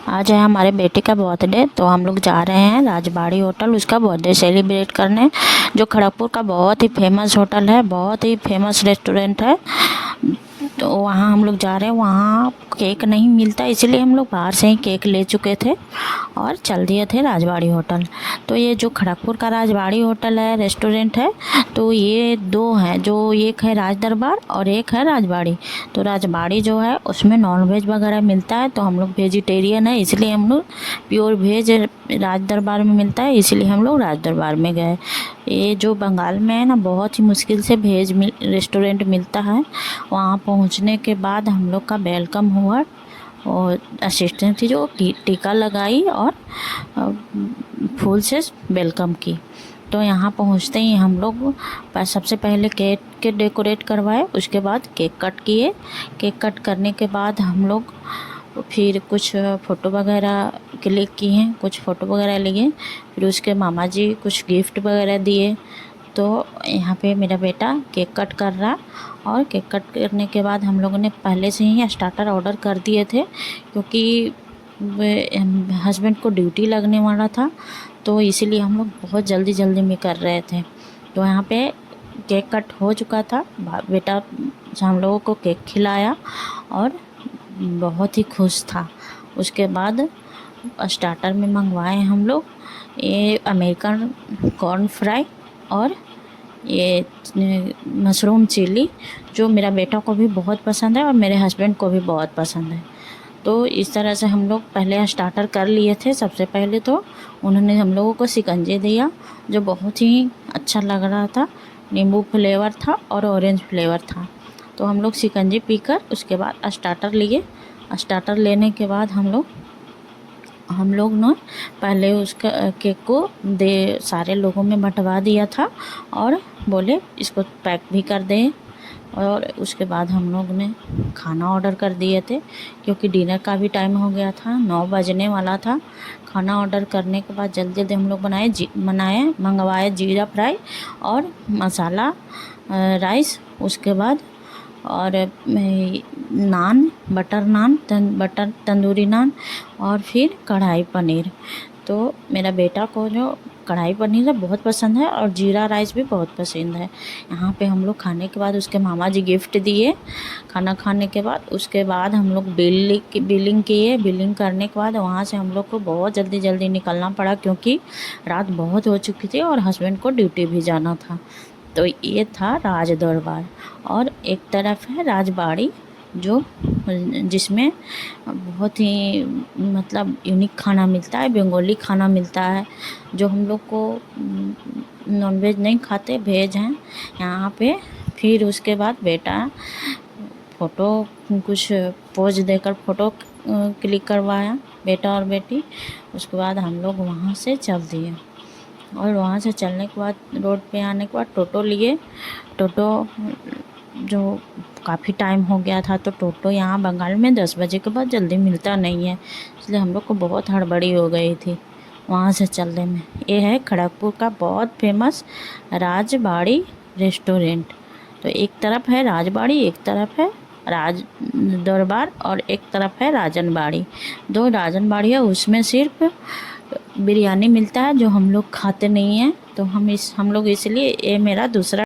आज है हमारे बेटे का बर्थडे, तो हम लोग जा रहे हैं राजबाड़ी होटल उसका बर्थडे सेलिब्रेट करने, जो खड़गपुर का बहुत ही फेमस होटल है, बहुत ही फेमस रेस्टोरेंट है। तो वहाँ हम लोग जा रहे हैं। वहाँ केक नहीं मिलता, इसलिए हम लोग बाहर से ही केक ले चुके थे और चल दिए थे राजबाड़ी होटल। तो ये जो खड़गपुर का राजबाड़ी होटल है, रेस्टोरेंट है, तो ये दो हैं, जो एक है राज दरबार और एक है राजबाड़ी। तो राजबाड़ी जो है उसमें नॉनवेज वगैरह मिलता है, तो हम लोग वेजिटेरियन है, इसलिए हम लोग प्योर वेज राज दरबार में मिलता है, इसलिए हम लोग राज दरबार में गए। ये जो बंगाल में है ना, बहुत ही मुश्किल से वेज रेस्टोरेंट मिलता है। वहाँ पहुँचने के बाद हम लोग का वेलकम हुआ और असिस्टेंट थी जो टीका लगाई और फूल से वेलकम की। तो यहाँ पहुँचते ही हम लोग सबसे पहले केक के डेकोरेट करवाए, उसके बाद केक कट किए। केक कट करने के बाद हम लोग फिर कुछ फ़ोटो वगैरह क्लिक किए, कुछ फ़ोटो वगैरह लिए। फिर उसके मामा जी कुछ गिफ्ट वगैरह दिए। तो यहाँ पे मेरा बेटा केक कट कर रहा, और केक कट करने के बाद हम लोगों ने पहले से ही स्टार्टर ऑर्डर कर दिए थे, क्योंकि हस्बैंड को ड्यूटी लगने वाला था, तो इसीलिए हम लोग बहुत जल्दी जल्दी में कर रहे थे। तो यहाँ पे केक कट हो चुका था, बेटा हम लोगों को केक खिलाया और बहुत ही खुश था। उसके बाद स्टार्टर में मंगवाए हम लोग ये अमेरिकन कॉर्न फ्राई और ये मशरूम चिली, जो मेरा बेटा को भी बहुत पसंद है और मेरे हस्बैंड को भी बहुत पसंद है। तो इस तरह से हम लोग पहले स्टार्टर कर लिए थे। सबसे पहले तो उन्होंने हम लोगों को शिकंजी दिया, जो बहुत ही अच्छा लग रहा था। नींबू फ्लेवर था और ऑरेंज फ्लेवर था। तो हम लोग शिकंजी पीकर उसके बाद स्टार्टर लिए। स्टार्टर लेने के बाद हम लोग ने पहले उसका केक को सारे लोगों में बंटवा दिया था और बोले इसको पैक भी कर दें। और उसके बाद हम लोग ने खाना ऑर्डर कर दिए थे, क्योंकि डिनर का भी टाइम हो गया था, 9 बजने वाला था। खाना ऑर्डर करने के बाद जल्दी जल्दी हम लोग मंगवाए जीरा फ्राई और मसाला राइस, उसके बाद और नान, बटर नान, बटर तंदूरी नान, और फिर कढ़ाई पनीर। तो मेरा बेटा को जो कढ़ाई पनीर है बहुत पसंद है और जीरा राइस भी बहुत पसंद है। यहाँ पे हम लोग खाने के बाद उसके मामा जी गिफ्ट दिए। खाना खाने के बाद उसके बाद हम लोग बिलिंग किए। बिलिंग करने के बाद वहाँ से हम लोग को बहुत जल्दी जल्दी निकलना पड़ा, क्योंकि रात बहुत हो चुकी थी और हस्बैंड को ड्यूटी भी जाना था। तो ये था राज दरबार, और एक तरफ है राजबाड़ी, जो जिसमें बहुत ही मतलब यूनिक खाना मिलता है, बंगाली खाना मिलता है, जो हम लोग को नॉनवेज नहीं खाते, वेज हैं यहाँ पे। फिर उसके बाद बेटा फ़ोटो कुछ पोज देकर फ़ोटो क्लिक करवाया, बेटा और बेटी। उसके बाद हम लोग वहाँ से चल दिए, और वहाँ से चलने के बाद रोड पे आने के बाद टोटो लिए। टोटो जो काफ़ी टाइम हो गया था, तो टोटो यहाँ बंगाल में 10 बजे के बाद जल्दी मिलता नहीं है, इसलिए हम लोग को बहुत हड़बड़ी हो गई थी वहाँ से चलने में। ये है खड़गपुर का बहुत फेमस राजबाड़ी रेस्टोरेंट। तो एक तरफ है राजबाड़ी, एक तरफ है राज दरबार, और एक तरफ है राजनबाड़ी। दो राजनबाड़ी है, उसमें सिर्फ बिरयानी मिलता है, जो हम लोग खाते नहीं हैं। तो हम लोग इसलिए, ये मेरा दूसरा